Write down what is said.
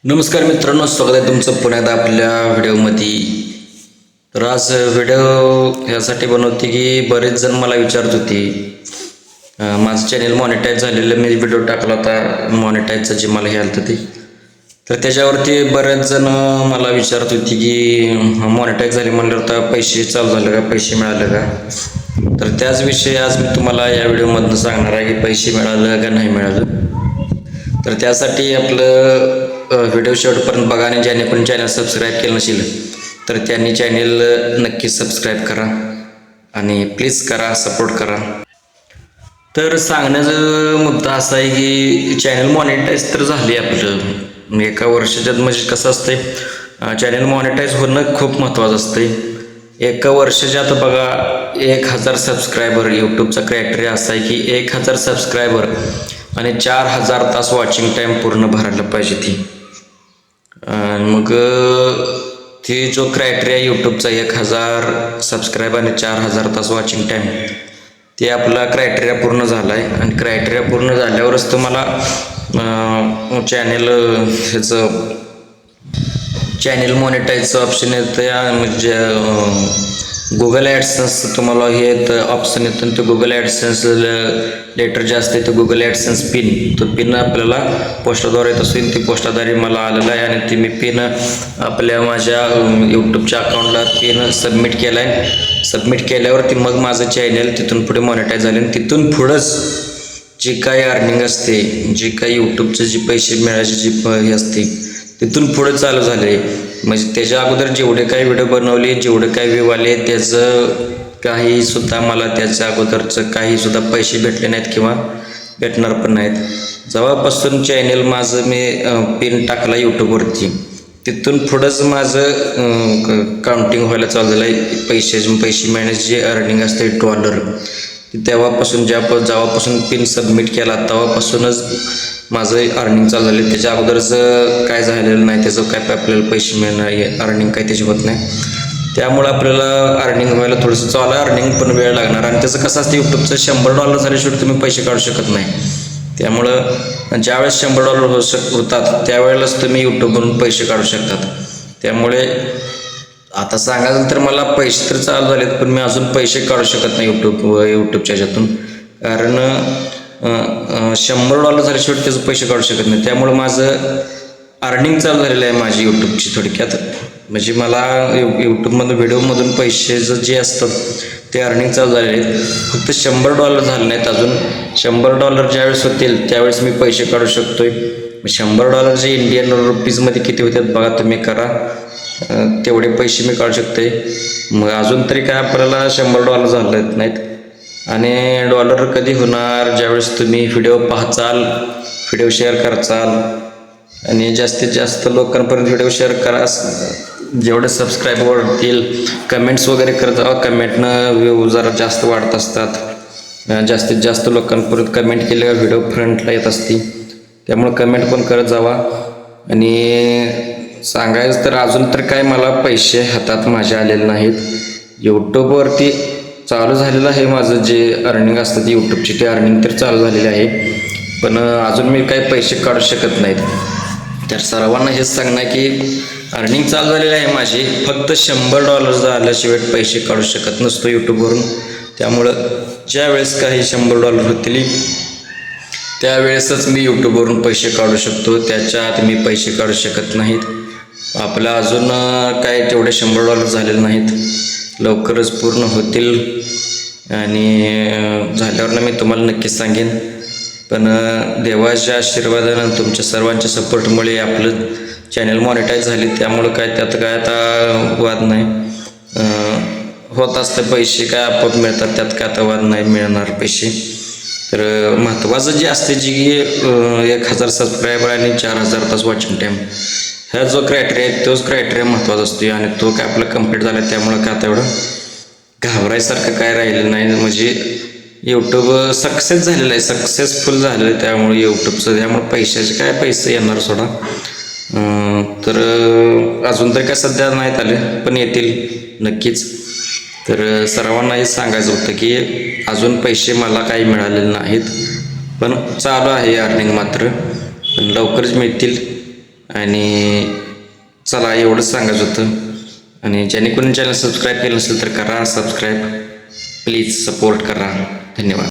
नमस्कार मित्रांनो, स्वागत आहे तुमचं पुन्हा एकदा आपल्या व्हिडिओमध्ये. तर आज व्हिडिओ यासाठी बनवते की बरेच जण मला विचारत होते, माझं चॅनल मॉनिटाईज झालेलं, मी व्हिडिओ टाकला होता मॉनिटाईजचं जे मला हे आलं होतं ते. तर त्याच्यावरती बरेच जण मला विचारत होते की मॉनिटाईज झाले म्हणल्यावर तर पैसे चालू झाले का, पैसे मिळाले का. तर त्याच विषयी आज मी तुम्हाला या व्हिडिओमधनं सांगणार आहे की पैसे मिळालं का नाही मिळालं. तर त्यासाठी आपलं व्हिडिओ शेवटपर्यंत बघा आणि ज्याने पण चॅनल सबस्क्राईब केलं नसेल तर त्यांनी चॅनल नक्की सबस्क्राईब करा आणि प्लीज करा, सपोर्ट करा. तर सांगण्याचा मुद्दा असा आहे की चॅनल मॉनिटाईज तर झाली आपलं एका वर्षाच्यात. म्हणजे कसं असतंय, चॅनल मॉनिटाईज होणं खूप महत्त्वाचं असतंय. एका वर्षाच्यात बघा 1000 सबस्क्रायबर, यूट्यूबचा क्रायटेरिया असा आहे की 1000 सबस्क्रायबर आणि 4000 तास वॉचिंग टाईम पूर्ण भरायला पाहिजे ती. मग ती जो क्रायटेरिया यूट्यूबचा 1000 सबस्क्राईब आणि 4000 तास वॉचिंग टाईम, ते आपला क्रायटेरिया पूर्ण झाला आहे. आणि क्रायटेरिया पूर्ण झाल्यावरच तुम्हाला चॅनल मॉनिटाईजचं ऑप्शन येतं. म्हणजे गुगल ॲडसेन्स तुम्हाला हे ऑप्शन येतं आणि ते गुगल ॲडसेन्स लेटर जे असते ते गुगल ॲडसेन्स पिन, तो पिन आपल्याला पोस्टाद्वारे येत असेल. ती पोस्टाद्वारे मला आलेलं आहे आणि ती मी पिन आपल्या माझ्या यूट्यूबच्या अकाउंटला पिन सबमिट केला आहे. सबमिट केल्यावरती मग माझं चॅनल तिथून पुढे मॉनिटाईज झाले आणि तिथून पुढंच जे काही अर्निंग असते, जे काही यूट्यूबचे जे पैसे मिळायचे जे हे असते तिथून पुढे चालू झाले. म्हणजे त्याच्या अगोदर जेवढे काही व्हिडिओ बनवले, जेवढे काही व्ह्यू आले, त्याचं काहीसुद्धा मला त्याच्या अगोदरचं काहीसुद्धा पैसे भेटले नाहीत किंवा भेटणार पण नाहीत. जेव्हापासून चॅनल माझं मी पिन टाकला यूट्यूबवरती, तिथून पुढंच माझं काउंटिंग व्हायला चालू झालं आहे. पैसे मिळण्याचे जे अर्निंग असते $, तेव्हापासून जेव्हापासून पिन सबमिट केला तेव्हापासूनच माझं अर्निंग चालू झाले. त्याच्या अगोदरचं काय झालेलं नाही, त्याचं काय आपल्याला पैसे मिळणार, अर्निंग काय त्याची होत नाही. त्यामुळं आपल्याला अर्निंग व्हायला थोडंसं चालू आहे, अर्निंग पण वेळ लागणार. आणि त्याचं कसं असतं, यूट्यूबचं $100 झाल्याशिवाय तुम्ही पैसे काढू शकत नाही. त्यामुळं ज्यावेळेस $100 होतात त्यावेळेलाच तुम्ही यूट्यूबवरून पैसे काढू शकतात. त्यामुळे आता सांगायचं तर मला पैसे तर चालू झालेत, पण मी अजून पैसे काढू शकत नाही यूट्यूबच्या ह्याच्यातून. कारण $100 झाल्याशिवाय त्याचे पैसे काढू शकत नाही. त्यामुळे माझं अर्निंग चालू झालेलं आहे माझी यूट्यूबची थोडक्यात. म्हणजे मला यूट्यूबमधून व्हिडिओमधून पैसे जे असतात ते अर्निंग चालू झालेले आहेत. फक्त $100 झाले नाहीत अजून. $100 ज्यावेळेस होतील त्यावेळेस मी पैसे काढू शकतोय. $100 जे इंडियन रुपीजमध्ये किती होतात बघा, तुम्ही करा, तेवढे पैसे मी काढू शकते. मग अजून तरी काय आपल्याला $100 झाले नाहीत. आणि डॉलर कधी होणार, ज्यावेळेस तुम्ही व्हिडिओ पाहचाल, व्हिडिओ शेअर करचाल आणि जास्तीत जास्त लोकांपर्यंत व्हिडिओ शेअर करा. जेवढे सबस्क्राईबर वाढतील, कमेंट्स वगैरे करत जावा. कमेंटनं व्ह्यू जरा जास्त वाढत असतात. जास्तीत जास्त लोकांपर्यंत कमेंट केल्यावर व्हिडिओ फ्रंटला येत असते. त्यामुळं कमेंट पण करत जावा. आणि सांगायचं तर अजून तर काय मला पैसे हातात माझ्या आलेले नाहीत. यूट्यूबवरती चालू झालेलं आहे माझं जे अर्निंग असतं ती यूट्यूबची, ते अर्निंग तर चालू झालेली आहे, पण अजून मी काही पैसे काढू शकत नाहीत. तर सर्वांना हेच सांगणं की अर्निंग चालू झालेली आहे माझी, फक्त $100 झाल्याशिवाय पैसे काढू शकत नसतो यूट्यूबवरून. त्यामुळं ज्यावेळेस काही $100 होतील त्यावेळेसच मी यूट्यूबवरून पैसे काढू शकतो. त्याच्या आत मी पैसे काढू शकत नाहीत. आपलं अजून काय तेवढे $100 झालेले नाहीत, लवकरच पूर्ण होतील आणि झाल्यावर मी तुम्हाला नक्कीच सांगेन. पण देवाच्या आशीर्वादानं, तुमच्या सर्वांच्या सपोर्टमुळे आपलं चॅनल मॉनिटाईज झाले. त्यामुळं काय त्यात काय आता वाद नाही, होत असतं. पैसे काय आपोआप मिळतात, त्यात काय आता वाद नाही, मिळणार पैसे. तर महत्त्वाचं जे असते जी 1000 सबस्क्रायबर आणि 4000 तास वॉचिंग टाईम, ह्या जो क्रायटेरिया आहे तोच क्रायटेरिया महत्त्वाचा असतो. आणि तो काय आपला कंप्लीट झाला, त्यामुळं काय तेवढं घाबरायसारखं काय राहिलं नाही. म्हणजे यूट्यूब सक्सेस झालेलं आहे, सक्सेसफुल झालेलं आहे. त्यामुळे यूट्यूबचं, त्यामुळे पैशाचे काय पैसे येणार सोडा. तर अजून तर काय सध्या नाहीत आले, पण येतील नक्कीच. तर सर्वांना हे सांगायचं होतं की अजून पैसे मला काही मिळालेले नाहीत, पण चालू आहे अर्निंग मात्र, पण लवकरच मिळतील. आणि चला एवढंच सांगायचं होतं. आणि ज्याने कोणी चॅनल सबस्क्राईब केलं नसेल तर करा सबस्क्राईब. प्लीज सपोर्ट करा. धन्यवाद.